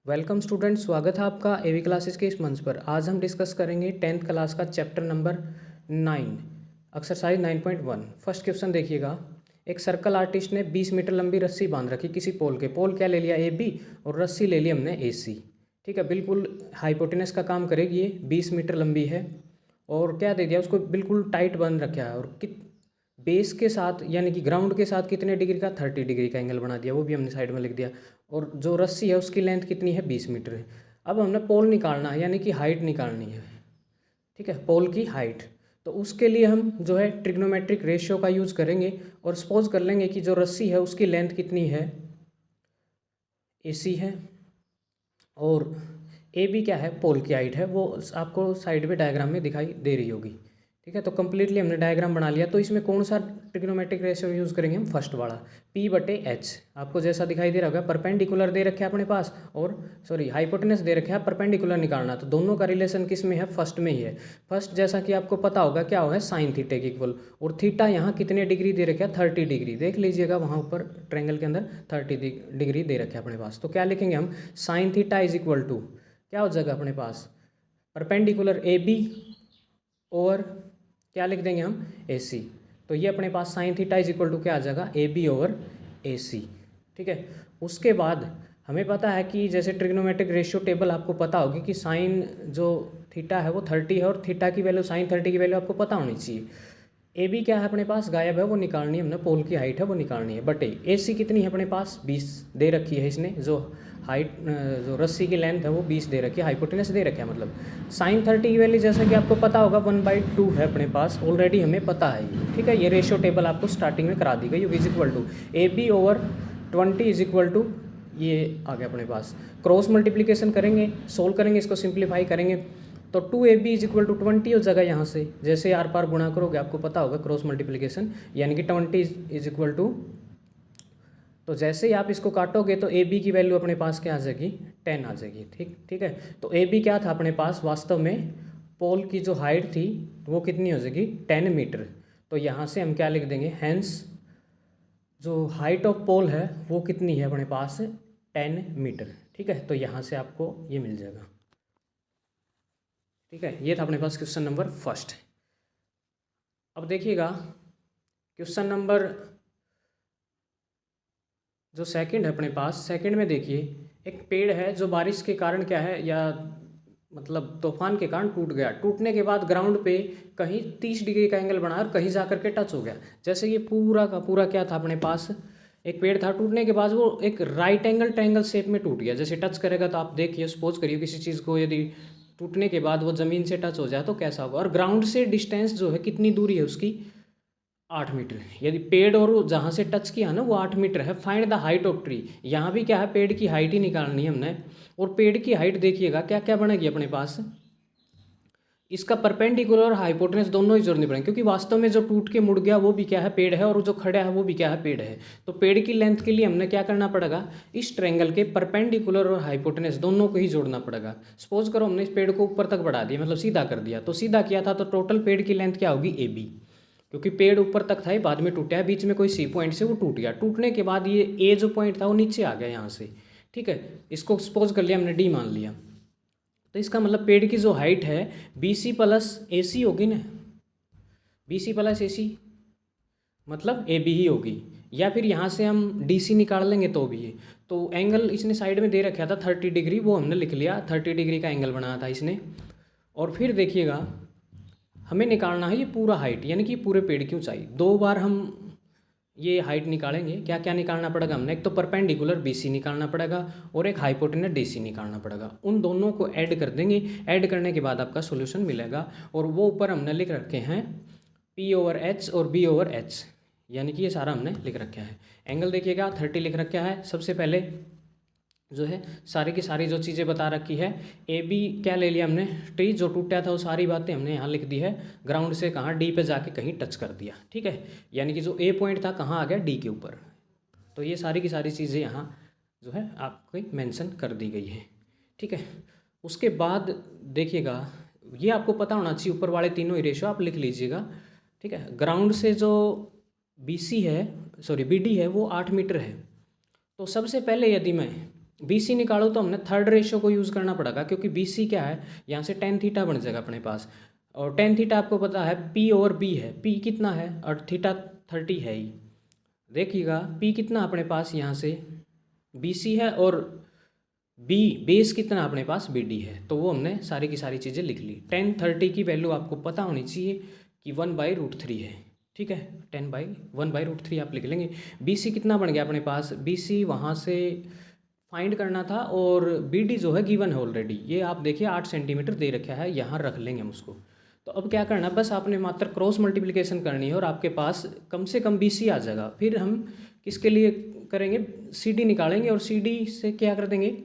Welcome student, स्वागत है आपका एवी क्लासेस के इस मंच पर। आज हम डिस्कस करेंगे 10th क्लास का chapter number 9 exercise 9.1। First question देखिएगा। एक सर्कल आर्टिस्ट ने 20 मीटर लंबी रस्सी बांध रखी किसी पोल के। पोल क्या ले लिया, ए बी, और रस्सी ले ली हमने ए सी। ठीक है, बिल्कुल हाइपोटेनस का काम करेगी ये। 20 मीटर लंबी है और क्या दे दिया उसको, बिल्कुल टाइट बंद रखा है। और बेस के साथ यानी कि ग्राउंड के साथ कितने डिग्री का, 30 डिग्री का एंगल बना दिया, वो भी हमने साइड में लिख दिया। और जो रस्सी है उसकी लेंथ कितनी है, 20 मीटर है। अब हमने पोल निकालना है यानी कि हाइट निकालनी है। ठीक है, पोल की हाइट। तो उसके लिए हम जो है ट्रिग्नोमेट्रिक रेशियो का यूज़ करेंगे और सपोज कर लेंगे कि जो रस्सी है उसकी लेंथ कितनी है, AC है, और AB क्या है, पोल की हाइट है। वो आपको साइड में डायग्राम में दिखाई दे रही होगी। ठीक है, तो कंप्लीटली हमने डायग्राम बना लिया। तो इसमें कौन सा ट्रिग्नोमेट्रिक रेशियो यूज़ करेंगे हम, फर्स्ट वाला, P/H। आपको जैसा दिखाई दे रहा होगा, परपेंडिकुलर दे रखे हैं अपने पास और हाइपोटेनस दे रखे हैं, परपेंडिकुलर निकालना। तो दोनों का रिलेशन किस में है, फर्स्ट में ही है। फर्स्ट जैसा कि आपको पता होगा क्या होगा, साइन थीटा के इक्वल। और थीटा यहाँ कितने डिग्री दे रखे हैं, 30 डिग्री। देख लीजिएगा वहाँ ऊपर ट्रायंगल के अंदर 30 डिग्री दे रखे हैं अपने पास। तो क्या लिखेंगे हम, sine theta is equal to क्या हो जाएगा अपने पास, परपेंडिकुलर AB और क्या लिख देंगे हम, AC। तो ये अपने पास sine theta is equal to क्या आ जाएगा, AB ओवर AC। ठीक है, उसके बाद हमें पता है कि जैसे ट्रिग्नोमेट्रिक रेशियो टेबल आपको पता होगी कि साइन जो थीटा है वो 30 है और थीटा की वैल्यू, साइन 30 की वैल्यू आपको पता होनी चाहिए। AB क्या है अपने पास, गायब है, वो निकालनी है हमने। पोल की हाइट है वो निकालनी है। बटे AC कितनी है अपने पास, 20 दे रखी है इसने। जो हाइट, जो रस्सी की लेंथ है वो 20 दे रखी है, हाइपोटेनस दे रखा है मतलब। साइन 30 की वैल्यू जैसा कि आपको पता होगा 1/2 है अपने पास, ऑलरेडी हमें पता है ये। ठीक है, ये रेशियो टेबल आपको स्टार्टिंग में करा दी गई। Is equal to AB over 20 is equal to ये आ गया अपने पास। क्रॉस मल्टीप्लीकेशन करेंगे, सोल्व करेंगे, इसको सिंप्लीफाई करेंगे तो 2AB इज इक्वल टू 20 हो जाएगा। यहाँ से जैसे आर पार गुणा करोगे आपको पता होगा क्रॉस मल्टीप्लिकेशन, यानी कि 20 इज इक्वल टू, तो जैसे ही आप इसको काटोगे तो AB की वैल्यू अपने पास क्या आ जाएगी, 10 आ जाएगी। ठीक है, तो AB क्या था अपने पास, वास्तव में पोल की जो हाइट थी वो कितनी हो जाएगी, 10 मीटर। तो यहाँ से हम क्या लिख देंगे, हैंस जो हाइट ऑफ पोल है वो कितनी है अपने पास, 10 मीटर। ठीक है, तो यहाँ से आपको ये मिल जाएगा। ठीक है, ये था अपने पास क्वेश्चन नंबर फर्स्ट। अब देखिएगा क्वेश्चन नंबर जो सेकंड है अपने पास। सेकंड में देखिए, एक पेड़ है जो बारिश के कारण क्या है, या मतलब तूफान के कारण टूट गया। टूटने के बाद ग्राउंड पे कहीं 30 डिग्री का एंगल बना और कहीं जा करके टच हो गया। जैसे ये पूरा का पूरा क्या था अपने पास, एक पेड़ था, टूटने के बाद वो एक राइट एंगल ट्रायंगल शेप में टूट गया। जैसे टच करेगा तो आप देखिए, सपोज करिए किसी चीज़ को यदि टूटने के बाद वो ज़मीन से टच हो जाए तो कैसा होगा। और ग्राउंड से डिस्टेंस जो है कितनी दूरी है उसकी, 8 मीटर। यदि पेड़ और जहाँ से टच किया ना वो 8 मीटर है। Find the height of tree, यहाँ भी क्या है, पेड़ की हाइट ही निकालनी है हमने। और पेड़ की हाइट देखिएगा क्या क्या बनेगी अपने पास, इसका परपेंडिकुलर और हाइपोटेनस दोनों ही जोड़ने पड़ेंगे, क्योंकि वास्तव में जो टूट के मुड़ गया वो भी क्या है, पेड़ है, और जो खड़ा है वो भी क्या है, पेड़ है। तो पेड़ की लेंथ के लिए हमने क्या करना पड़ेगा, इस ट्रायंगल के परपेंडिकुलर और हाइपोटेनस दोनों को ही जोड़ना पड़ेगा। सपोज करो हमने इस पेड़ को ऊपर तक बढ़ा दिया, मतलब सीधा कर दिया। तो सीधा किया था तो टोटल पेड़ की लेंथ क्या होगी, AB। क्योंकि पेड़ ऊपर तक था, ये बाद में टूटा है, बीच में कोई C पॉइंट से वो टूट गया। टूटने के बाद ये A जो पॉइंट था वो नीचे आ गया यहाँ से। ठीक है, इसको सपोज कर लिया हमने D मान लिया। तो इसका मतलब पेड़ की जो हाइट है BC प्लस AC होगी ना, BC प्लस AC मतलब AB ही होगी। या फिर यहाँ से हम DC निकाल लेंगे तो भी ये, तो एंगल इसने साइड में दे रखा था 30 डिग्री, वो हमने लिख लिया, 30 डिग्री का एंगल बनाया था इसने। और फिर देखिएगा हमें निकालना है ये पूरा हाइट, यानी कि पूरे पेड़ की ऊंचाई। 2 बार हम ये हाइट निकालेंगे। क्या क्या निकालना पड़ेगा हमने, एक तो परपेंडिकुलर BC निकालना पड़ेगा और एक हाइपोटेनस DC निकालना पड़ेगा। उन दोनों को ऐड कर देंगे, ऐड करने के बाद आपका सॉल्यूशन मिलेगा। और वो ऊपर हमने लिख रखे हैं P/H और B/H, यानी कि ये सारा हमने लिख रखा है। एंगल देखिएगा 30 लिख रखा है। सबसे पहले जो है सारी की सारी जो चीज़ें बता रखी है, AB क्या ले लिया हमने, ट्री जो टूटा था वो सारी बातें हमने यहाँ लिख दी है। ग्राउंड से कहाँ, D पे जाके कहीं टच कर दिया। ठीक है, यानी कि जो A पॉइंट था कहाँ आ गया, D के ऊपर। तो ये सारी की सारी चीज़ें यहाँ जो है आपको मेंशन कर दी गई है। ठीक है, उसके बाद देखिएगा, ये आपको पता होना चाहिए, ऊपर वाले तीनों ही रेशो आप लिख लीजिएगा। ठीक है, ग्राउंड से जो BD है वो 8 मीटर है। तो सबसे पहले यदि मैं बी सी निकालो तो हमने थर्ड रेशियो को यूज़ करना पड़ेगा, क्योंकि बी सी क्या है, यहाँ से टेन थीटा बन जाएगा अपने पास। और टेन थीटा आपको पता है पी और बी है, पी कितना है और थीटा 30 है ही। देखिएगा पी कितना अपने पास यहाँ से बी सी है, और बी बेस कितना अपने पास बी डी है। तो वो हमने सारी की सारी चीज़ें लिख ली। 10/30 की वैल्यू आपको पता होनी चाहिए कि 1/√3 है। ठीक है, 1/3 आप लिख लेंगे। बी सी कितना बन गया अपने पास, बी सी वहाँ से फाइंड करना था, और बी डी जो है गिवन है ऑलरेडी। ये आप देखिए 8 सेंटीमीटर दे रखा है, यहाँ रख लेंगे हम उसको। तो अब क्या करना है, बस आपने मात्र क्रॉस मल्टीप्लिकेशन करनी है और आपके पास कम से कम बी सी आ जाएगा। फिर हम किसके लिए करेंगे, सी डी निकालेंगे, और सी डी से क्या कर देंगे,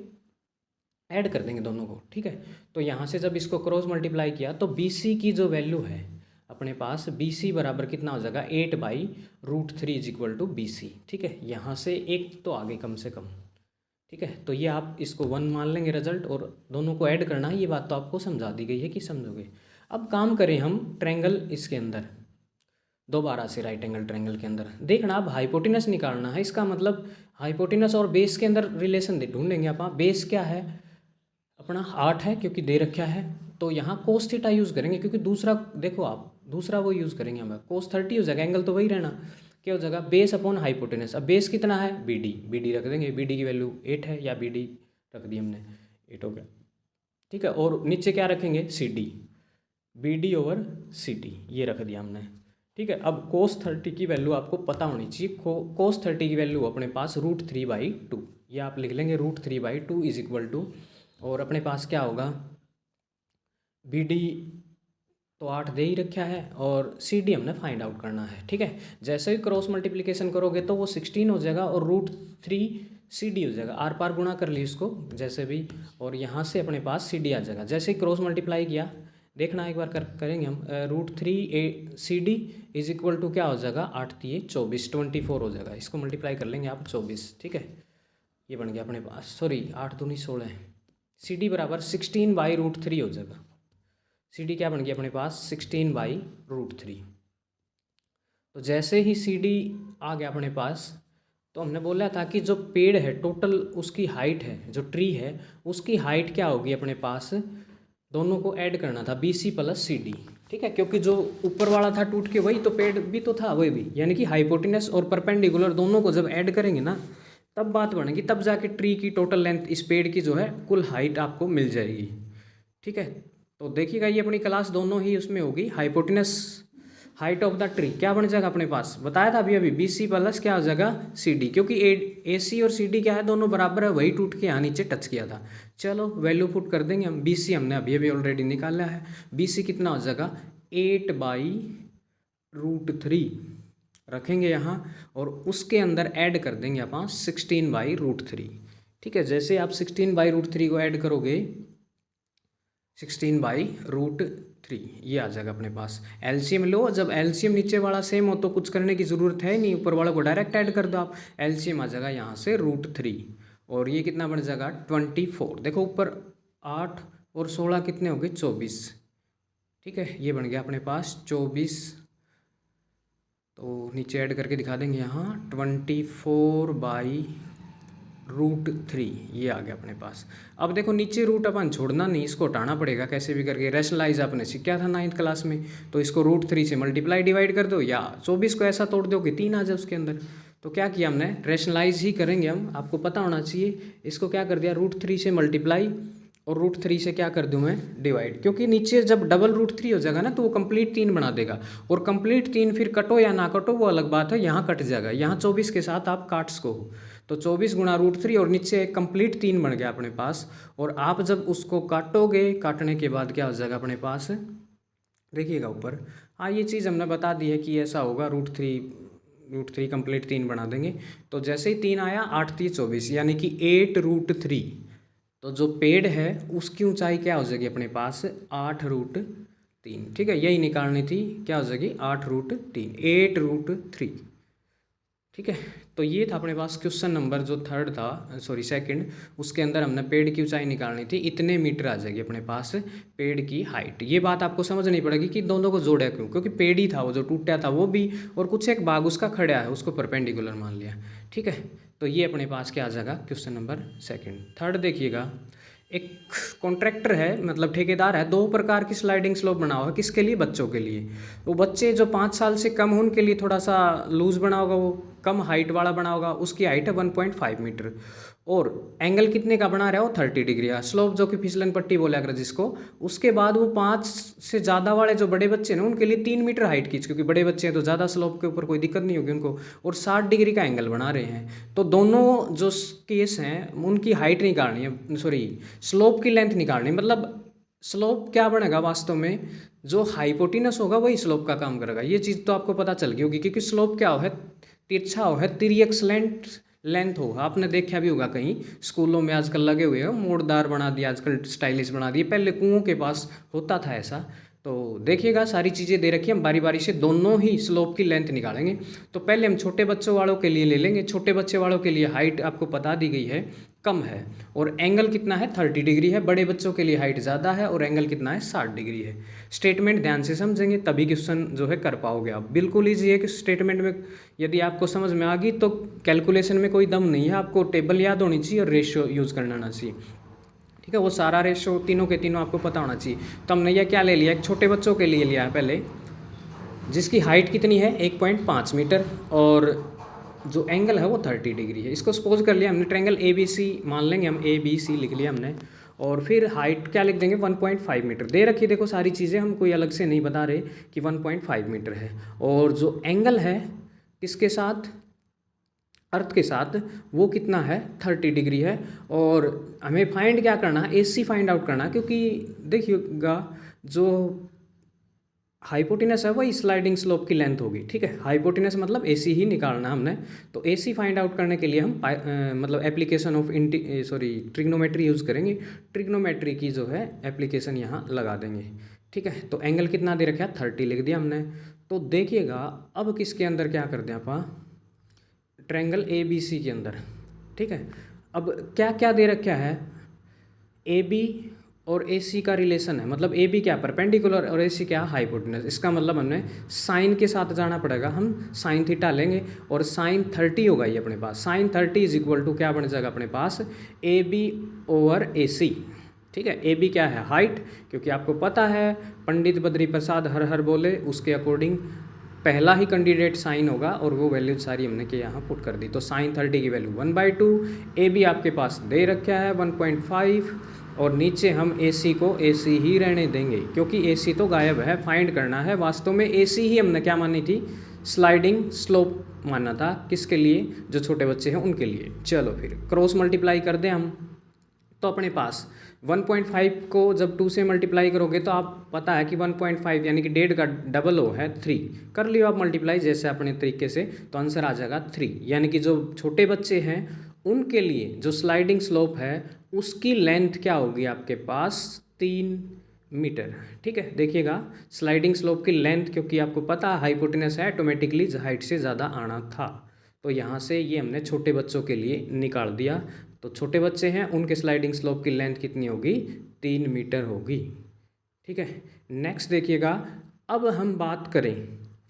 ऐड कर देंगे दोनों को। ठीक है, तो यहाँ से जब इसको क्रॉस मल्टीप्लाई किया तो बी सी की जो वैल्यू है अपने पास, बी सी बराबर कितना हो जाएगा, 8/√3 = बी सी। ठीक है, यहाँ से एक तो आगे कम से कम। ठीक है, तो ये आप इसको 1 मान लेंगे रिजल्ट, और दोनों को ऐड करना है। ये बात तो आपको समझा दी गई है कि समझोगे। अब काम करें हम ट्रायंगल इसके अंदर, दोबारा से राइट एंगल ट्रायंगल के अंदर देखना, अब हाइपोटेनस निकालना है। इसका मतलब हाइपोटेनस और बेस के अंदर रिलेशन ढूंढेंगे आप। बेस क्या है अपना 8 है, क्योंकि दे रखा है, तो यहाँ कोस थीटा यूज़ करेंगे, क्योंकि दूसरा देखो आप दूसरा वो यूज़ करेंगे हम, कोस 30 हो जाएगा, एंगल तो वही रहना। क्या हो जाएगा, बेस अपॉन हाइपोटेनस। अब बेस कितना है, बी डी, बी डी रख देंगे, बी डी की वैल्यू 8 है, या बी डी रख दी हमने, 8 हो गया। ठीक है, और नीचे क्या रखेंगे, C D, B D over C D, ये रख दिया हमने। ठीक है, अब कोस 30 की वैल्यू आपको पता होनी चाहिए। कोस 30 की वैल्यू अपने पास √3/2, ये आप लिख लेंगे, √3/2 = और अपने पास क्या होगा, बी डी तो 8 दे ही रखा है, और सी डी हमने फाइंड आउट करना है। ठीक है, जैसे ही क्रॉस मल्टीप्लिकेशन करोगे तो वो 16 हो जाएगा, और √3 सी डी हो जाएगा। आर पार गुणा कर ली इसको जैसे भी, और यहाँ से अपने पास सी डी आ जाएगा। जैसे ही क्रॉस मल्टीप्लाई किया, देखना एक बार करेंगे हम, √3 सी डी = क्या हो जाएगा, 8 × 24, 24 हो जाएगा। इसको मल्टीप्लाई कर लेंगे आप 24। ठीक है, ये बन गया अपने पास, सॉरी 8 दूनी 16 है। सी डी बराबर 16/√3 हो जाएगा। सी डी क्या बन गया अपने पास, 16/√3। तो जैसे ही सी डी आ गया अपने पास, तो हमने बोला था कि जो पेड़ है टोटल उसकी हाइट है, जो ट्री है उसकी हाइट क्या होगी अपने पास, दोनों को ऐड करना था, B C plus C D. ठीक है, क्योंकि जो ऊपर वाला था टूट के, वही तो पेड़ भी तो था, वही भी, यानी कि हाइपोटेनस और परपेंडिकुलर दोनों को जब ऐड करेंगे ना, तब बात बनेगी, तब जाके ट्री की टोटल लेंथ, इस पेड़ की जो है कुल हाइट आपको मिल जाएगी। ठीक है, तो देखिएगा ये अपनी क्लास दोनों ही उसमें होगी। Hypotenuse, height of the tree क्या बन जाएगा अपने पास, बताया था अभी अभी, बी सी प्लस क्या हो जाएगा, सी डी, क्योंकि ए सी और सी डी क्या है, दोनों बराबर है, वही टूट के यहाँ नीचे टच किया था। चलो वैल्यू पुट कर देंगे हम। बी सी हमने अभी अभी ऑलरेडी निकाला है, बी सी कितना हो जाएगा, 8/√3 रखेंगे यहाँ, और उसके अंदर ऐड कर देंगे अपन 16/√3। ठीक है, जैसे आप 16/√3 को ऐड करोगे, 16/√3 ये आ जाएगा अपने पास। एलसीएम लो, जब एलसीएम नीचे वाला सेम हो तो कुछ करने की ज़रूरत है नहीं, ऊपर वाला को डायरेक्ट ऐड कर दो आप। एलसीएम आ जाएगा यहाँ से √3, और ये कितना बन जाएगा, 24। देखो ऊपर 8 और 16 कितने हो गए, 24। ठीक है, ये बन गया अपने पास 24, तो नीचे ऐड करके दिखा देंगे यहाँ, 24/√3 ये आ गया अपने पास। अब देखो नीचे रूट अपन छोड़ना नहीं, इसको हटाना पड़ेगा कैसे भी करके। रैशनलाइज आपने सीखा था 9th क्लास में, तो इसको √3 से मल्टीप्लाई डिवाइड कर दो, या 24 को ऐसा तोड़ दो कि 3 आ जाए उसके अंदर। तो क्या किया हमने, रैशनलाइज ही करेंगे हम, आपको पता होना चाहिए। इसको क्या कर दिया, √3 से मल्टीप्लाई, और √3 से क्या कर दूँ मैं, डिवाइड, क्योंकि नीचे जब डबल √3 हो जाएगा ना, तो वो कंप्लीट 3 बना देगा, और कंप्लीट 3 फिर कटो या ना कटो वो अलग बात है, यहाँ कट जाएगा। यहाँ 24 के साथ आप काट्स को हो, तो 24 × √3, और नीचे कंप्लीट 3 बन गया अपने पास। और आप जब उसको काटोगे, काटने के बाद क्या हो जाएगा अपने पास, देखिएगा ऊपर, हाँ ये चीज़ हमने बता दी है कि ऐसा होगा, √3 कंप्लीट 3 बना देंगे। तो जैसे ही 3 आया, 8 × 3 = 24, यानी कि 8√3। तो जो पेड़ है उसकी ऊंचाई क्या हो जाएगी अपने पास, 8√3। ठीक है, यही निकालनी थी, क्या हो जाएगी, 8√3, 8√3। ठीक है, तो ये था अपने पास क्वेश्चन नंबर जो थर्ड था, सॉरी सेकंड, उसके अंदर हमने पेड़ की ऊंचाई निकालनी थी, इतने मीटर आ जाएगी अपने पास पेड़ की हाइट। ये बात आपको समझनी पड़ेगी कि दोनों को जोड़ा क्यों, क्योंकि पेड़ ही था वो जो टूटा था वो भी, और कुछ एक भाग उसका खड़ा है उसको परपेंडिकुलर मान लिया। ठीक है, तो ये अपने पास क्या आ जाएगा क्वेश्चन नंबर सेकंड। थर्ड देखिएगा, एक कॉन्ट्रैक्टर है, मतलब ठेकेदार है, 2 प्रकार की स्लाइडिंग स्लोप बना हुआ है, किसके लिए? बच्चों के लिए। वो बच्चे जो 5 साल से कम हो उनके लिए थोड़ा सा लूज बना होगा, वो कम हाइट वाला बना होगा, उसकी हाइट है 1.5 मीटर, और एंगल कितने का बना रहा है वो 30 डिग्री है, स्लोप जो कि फिसलन पट्टी बोला अगर जिसको। उसके बाद वो 5 से ज़्यादा वाले जो बड़े बच्चे हैं ना उनके लिए 3 मीटर हाइट की, क्योंकि बड़े बच्चे हैं तो ज़्यादा स्लोप के ऊपर कोई दिक्कत नहीं होगी उनको, और 60 डिग्री का एंगल बना रहे हैं। तो दोनों जो केस हैं उनकी हाइट निकालनी है, सॉरी स्लोप की लेंथ निकालनी है। मतलब स्लोप क्या बनेगा वास्तव में, जो हाइपोटिनस होगा वही स्लोप का काम करेगा। ये चीज़ तो आपको पता चल गई होगी, क्योंकि स्लोप क्या हो है, तिरछा हो है, तिर्यक स्लैंट लेंथ होगा। आपने देखा भी होगा कहीं स्कूलों में आजकल लगे हुए हैं, मोड़दार बना दिया आजकल, स्टाइलिश बना दिए, पहले कुओं के पास होता था ऐसा। तो देखिएगा सारी चीज़ें दे रखी है, हम बारी बारी से दोनों ही स्लोप की लेंथ निकालेंगे। तो पहले हम छोटे बच्चों वालों के लिए ले लेंगे। छोटे बच्चे वालों के लिए हाइट आपको बता दी गई है कम है, और एंगल कितना है 30 डिग्री है। बड़े बच्चों के लिए हाइट ज़्यादा है और एंगल कितना है 60 डिग्री है। स्टेटमेंट ध्यान से समझेंगे तभी क्वेश्चन जो है कर पाओगे आप। बिल्कुल ईजी है कि स्टेटमेंट में यदि आपको समझ में आ गई तो कैलकुलेशन में कोई दम नहीं है, आपको टेबल याद होनी चाहिए और रेशियो यूज़ करना आना चाहिए। ठीक है, वो सारा रेशियो तीनों के तीनों आपको पता होना चाहिए। तो हमने यह क्या ले लिया, एक छोटे बच्चों के लिए लिया है पहले, जिसकी हाइट कितनी है 1.5 मीटर, और जो एंगल है वो 30 डिग्री है। इसको सपोज कर लिया हमने ट्रायंगल ए बी सी मान लेंगे हम, ए बी सी लिख लिया हमने, और फिर हाइट क्या लिख देंगे 1.5 मीटर। दे रखी देखो सारी चीज़ें, हम कोई अलग से नहीं बता रहे कि 1.5 मीटर है। और जो एंगल है किसके साथ, अर्थ के साथ, वो कितना है 30 डिग्री है। और हमें फाइंड क्या करना है, ए सी फाइंड आउट करना, क्योंकि देखिएगा जो हाइपोटेनस है वही स्लाइडिंग स्लोप की लेंथ होगी। ठीक है, हाइपोटेनस मतलब एसी ही निकालना हमने। तो एसी फाइंड आउट करने के लिए हम मतलब एप्लीकेशन ऑफ ट्रिग्नोमेट्री यूज़ करेंगे। ट्रिग्नोमेट्री की जो है एप्लीकेशन यहाँ लगा देंगे। ठीक है, तो एंगल कितना दे रखा है 30 लिख दिया हमने। तो देखिएगा अब किसके अंदर क्या कर दें आप, ट्रायंगल ए बी सी के अंदर। ठीक है, अब क्या क्या दे रखा है, ए बी और ए सी का रिलेशन है, मतलब ए बी क्या परपेंडिकुलर और ए सी क्या हाइपोटेनस। इसका मतलब हमने साइन के साथ जाना पड़ेगा, हम साइन थीटा लेंगे और साइन 30 होगा ये अपने पास। साइन 30 इज इक्वल टू क्या बन जाएगा अपने पास, ए बी ओवर ए सी। ठीक है, ए बी क्या है हाइट, क्योंकि आपको पता है पंडित बद्री प्रसाद हर हर बोले, उसके अकॉर्डिंग पहला ही कैंडिडेट साइन होगा, और वो वैल्यू सारी हमने के यहाँ पुट कर दी। तो साइन 30 की वैल्यू 1/2, ए बी आपके पास दे रखा है 1.5, और नीचे हम ए सी को ए सी ही रहने देंगे, क्योंकि ए सी तो गायब है, फाइंड करना है। वास्तव में ए सी ही हमने क्या मानी थी, स्लाइडिंग स्लोप मानना था, किसके लिए, जो छोटे बच्चे हैं उनके लिए। चलो फिर क्रॉस मल्टीप्लाई कर दें हम, तो अपने पास 1.5 को जब 2 से मल्टीप्लाई करोगे तो आप पता है कि 1.5 यानी कि 1.5 का डबल हो है 3, कर लियो आप मल्टीप्लाई जैसे अपने तरीके से, तो आंसर आ जाएगा 3। यानी कि जो छोटे बच्चे हैं उनके लिए जो स्लाइडिंग स्लोप है उसकी लेंथ क्या होगी आपके पास 3 मीटर। ठीक है, देखिएगा स्लाइडिंग स्लोप की लेंथ, क्योंकि आपको पता हाइपोटेनस है, ऑटोमेटिकली हाइट से ज़्यादा आना था, तो यहाँ से ये हमने छोटे बच्चों के लिए निकाल दिया। तो छोटे बच्चे हैं उनके स्लाइडिंग स्लोप की लेंथ कितनी होगी, 3 मीटर होगी। ठीक है, नेक्स्ट देखिएगा, अब हम बात करें,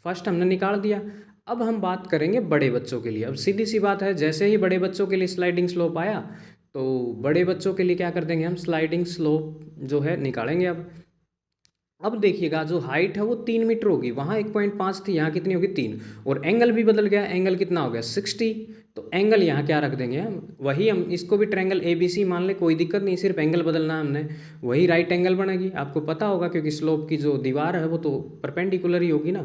फर्स्ट हमने निकाल दिया, अब हम बात करेंगे बड़े बच्चों के लिए। अब सीधी सी बात है, जैसे ही बड़े बच्चों के लिए स्लाइडिंग स्लोप आया तो बड़े बच्चों के लिए क्या कर देंगे हम, स्लाइडिंग स्लोप जो है निकालेंगे। अब देखिएगा जो हाइट है वो 3 मीटर होगी, वहाँ 1.5 थी, यहाँ कितनी होगी 3, और एंगल भी बदल गया, एंगल कितना हो गया 60। तो एंगल यहाँ क्या रख देंगे हम, वही हम इसको भी ट्रायंगल ए बी सी मान ले, कोई दिक्कत नहीं, सिर्फ एंगल बदलना हमने, वही राइट एंगल बनेगी। आपको पता होगा क्योंकि स्लोप की जो दीवार है वो तो परपेंडिकुलर ही होगी ना।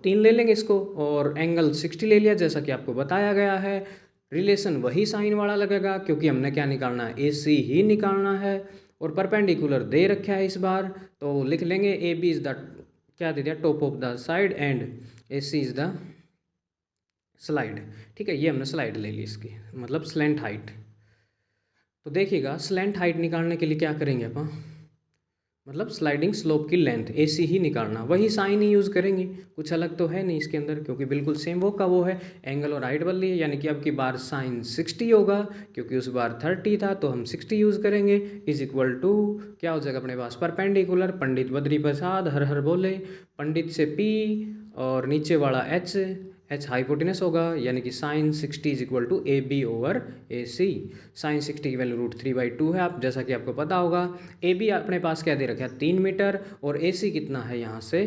3 ले लेंगे इसको, और एंगल 60 ले लिया जैसा कि आपको बताया गया है। रिलेशन वही साइन वाला लगेगा, क्योंकि हमने क्या निकालना है, ए सी ही निकालना है, और परपेंडिकुलर दे रखा है इस बार, तो लिख लेंगे ए बी इज़ द क्या दे दिया, top of the side, and A C is the slide. ठीक है, ये हमने स्लाइड ले ली इसकी, मतलब स्लैंट हाइट। तो देखिएगा स्लैंट हाइट निकालने के लिए क्या करेंगे अपन, मतलब स्लाइडिंग स्लोप की लेंथ AC ही निकालना, वही साइन ही यूज़ करेंगे, कुछ अलग तो है नहीं इसके अंदर, क्योंकि बिल्कुल सेम वो का वो है, एंगल और हाइट बदली है, यानी कि अब की बार साइन 60 होगा, क्योंकि उस बार 30 था तो हम 60 यूज़ करेंगे, इज इक्वल टू क्या हो जाएगा अपने पास परपेंडिकुलर, पंडित बद्री प्रसाद हर हर बोले, पंडित से P और नीचे वाला H हाइपोटेनस होगा, यानी कि sine 60 is equal to AB over AC। Sine 60 की वैल्यू √3/2 है, आप जैसा कि आपको पता होगा। AB अपने पास क्या दे रखा है 3 मीटर, और AC कितना है यहाँ से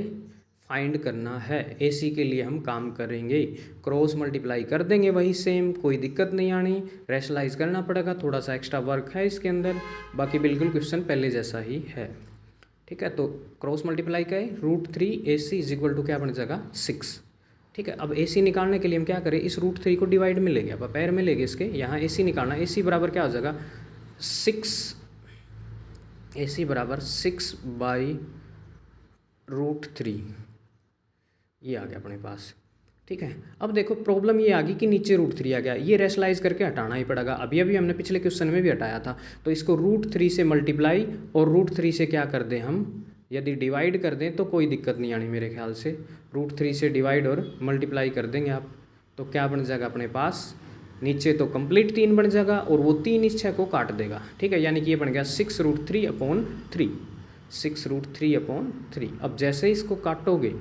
फाइंड करना है। AC के लिए हम काम करेंगे, क्रॉस मल्टीप्लाई कर देंगे, वही सेम, कोई दिक्कत नहीं आनी, रेशलाइज करना पड़ेगा, थोड़ा सा एक्स्ट्रा वर्क है इसके अंदर, बाकी बिल्कुल क्वेश्चन पहले जैसा ही है। ठीक है, तो क्रॉस मल्टीप्लाई का है √3AC इज इक्वल टू क्या बन जाएगा 6। ठीक है, अब AC निकालने के लिए हम क्या करें, इस √3 को डिवाइड में लेंगे, अब पैर में लेंगे इसके, यहाँ AC निकालना, AC बराबर क्या हो जाएगा 6, AC बराबर 6/√3, ये आ गया अपने पास। ठीक है, अब देखो प्रॉब्लम ये आ गई कि नीचे √3 आ गया, ये रेशलाइज करके हटाना ही पड़ेगा, अभी अभी हमने पिछले क्वेश्चन में भी हटाया था, तो इसको √3 से मल्टीप्लाई और √3 से क्या कर दें हम, यदि डिवाइड कर दें तो कोई दिक्कत नहीं आनी मेरे ख्याल से, √3 से डिवाइड और मल्टीप्लाई कर देंगे आप, तो क्या बन जाएगा अपने पास, नीचे तो कंप्लीट 3 बन जाएगा और वो 3 इस 6 को काट देगा। ठीक है, यानी कि ये बन गया 6√3/3, 6√3/3। अब जैसे इसको काटोगे,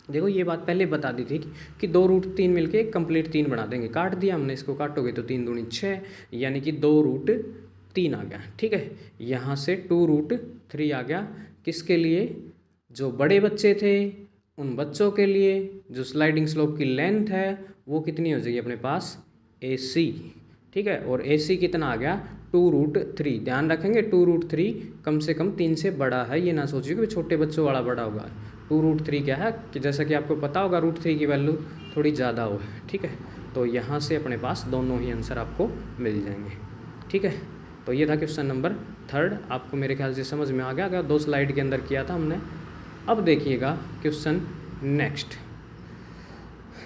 देखो ये बात पहले बता दी थी कि 2√3 मिलके कंप्लीट 3 बना देंगे, काट दिया हमने, इसको काटोगे तो 3 दूनी 6, यानी कि 2√3 आ गया। ठीक है, यहाँ से 2√3 आ गया, किसके लिए, जो बड़े बच्चे थे उन बच्चों के लिए, जो स्लाइडिंग स्लोप की लेंथ है वो कितनी हो जाएगी अपने पास AC। ठीक है, और AC कितना आ गया 2√3, ध्यान रखेंगे 2√3 कम से कम 3 से बड़ा है, ये ना सोचिए कि छोटे बच्चों वाला बड़ा होगा। 2√3 क्या है कि जैसा कि आपको पता होगा √3 की वैल्यू थोड़ी ज़्यादा हो है। ठीक है, तो यहाँ से अपने पास दोनों ही आंसर आपको मिल जाएंगे। ठीक है, तो ये था क्वेश्चन नंबर 3, आपको मेरे ख्याल से समझ में आ गया, अगर 2 स्लाइड के अंदर किया था हमने। अब देखिएगा क्वेश्चन नेक्स्ट,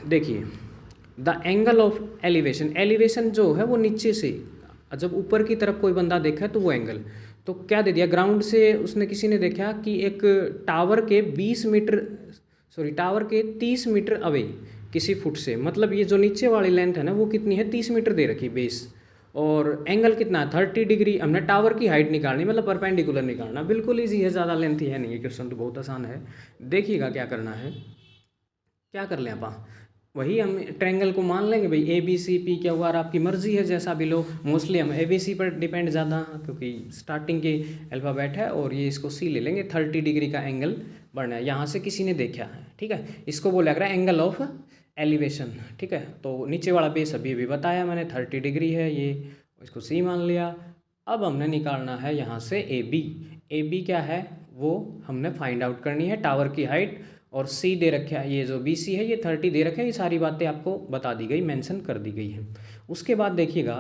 देखिए the angle of elevation, elevation जो है वो नीचे से, जब ऊपर की तरफ कोई बंदा देखा है तो वो एंगल, तो क्या दे दिया ग्राउंड से, उसने किसी ने देखा कि एक टावर के 30 मीटर अवे किसी फुट से, मतलब ये जो नीचे वाली लेंथ है ना वो कितनी है 30 मीटर दे रखी बेस, और एंगल कितना है 30 डिग्री, हमने टावर की हाइट निकालनी, मतलब परपेंडिकुलर निकालना, बिल्कुल ईजी है, ज़्यादा लेंथी है नहीं, ये क्वेश्चन तो बहुत आसान है। देखिएगा क्या करना है, क्या कर लें आप, वही हम ट्रायंगल को मान लेंगे भाई ABCP QR, आपकी मर्जी है जैसा भी लो, मोस्टली हम ABC पर डिपेंड ज़्यादा, क्योंकि स्टार्टिंग के अल्फ़ाबेट है, और ये इसको C ले लेंगे, 30 डिग्री का एंगल बढ़ना है, यहाँ से किसी ने देखा है। ठीक है, इसको वो लग रहा है एंगल ऑफ एलिवेशन। ठीक है, तो नीचे वाला बेस अभी भी बताया मैंने 30 डिग्री है, ये इसको C मान लिया। अब हमने निकालना है यहाँ से AB क्या है वो हमने फाइंड आउट करनी है, टावर की हाइट, और C दे रखा है, ये जो BC है ये 30 दे रखा है, ये सारी बातें आपको बता दी गई, मेंशन कर दी गई है। उसके बाद देखिएगा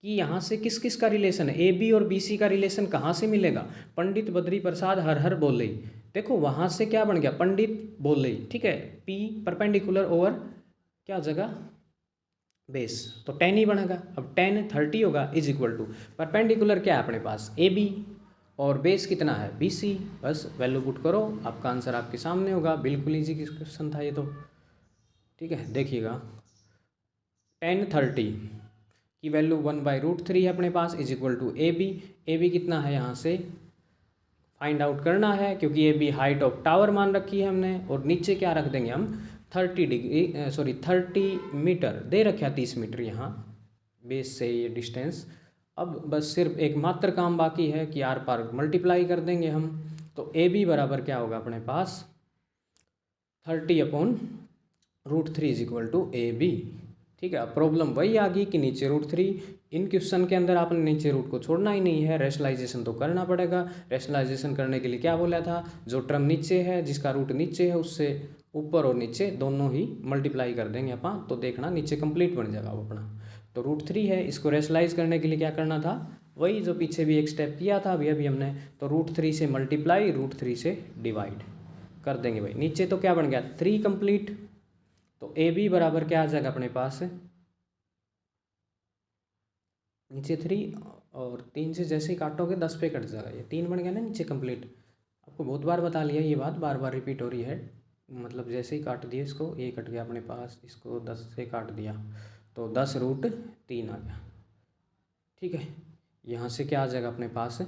कि यहाँ से किस किस का रिलेशन है, AB और BC का रिलेशन कहाँ से मिलेगा, पंडित बद्री प्रसाद हर हर बोले, देखो वहाँ से क्या बन गया पंडित बोले। ठीक है, P परपेंडिकुलर ओवर क्या हो जाएगा बेस, तो 10 ही बनेगा, अब 10 30 होगा इज इक्वल टू परपेंडिकुलर क्या है अपने पास AB, और बेस कितना है BC, बस वैल्यू पुट करो, आपका आंसर आपके सामने होगा, बिल्कुल इजी क्वेश्चन था ये तो। ठीक है, देखिएगा 10 30 की वैल्यू 1/√3 है अपने पास, इज इक्वल टू AB कितना है यहाँ से फाइंड आउट करना है, क्योंकि AB हाइट ऑफ टावर मान रखी है हमने, और नीचे क्या रख देंगे हम 30 मीटर दे रखा है, 30 मीटर यहाँ बेस से ये डिस्टेंस। अब बस सिर्फ एक मात्र काम बाकी है कि आर पार मल्टीप्लाई कर देंगे हम, तो AB बराबर क्या होगा अपने पास 30/√3 इज इक्वल टू AB। ठीक है, अब प्रॉब्लम वही आ गई कि नीचे √3, इन क्वेश्चन के अंदर आपने नीचे रूट को छोड़ना ही नहीं है, रेशनलाइजेशन तो करना पड़ेगा। रेशनलाइजेशन करने के लिए क्या बोला था, जो टर्म नीचे है जिसका रूट नीचे है उससे ऊपर और नीचे दोनों ही मल्टीप्लाई कर देंगे अपन, तो देखना नीचे कंप्लीट बन जाएगा वो अपना। तो √3 है, इसको रेशनलाइज करने के लिए क्या करना था, वही जो पीछे भी एक स्टेप किया था अभी हमने, तो √3 से मल्टीप्लाई √3 से डिवाइड कर देंगे भाई। नीचे तो क्या बन गया 3 कंप्लीट, तो AB बराबर क्या आ जाएगा अपने पास नीचे 3 और 3 से जैसे ही काटोगे 10 पे कट जाएगा। ये 3 बन गया ना नीचे कंप्लीट। आपको बहुत बार बता लिया, ये बात बार बार रिपीट हो रही है। मतलब जैसे ही काट दिए इसको, ये कट गया अपने पास, इसको 10 से काट दिया तो 10√3 आ गया। ठीक है, यहाँ से क्या आ जाएगा अपने पास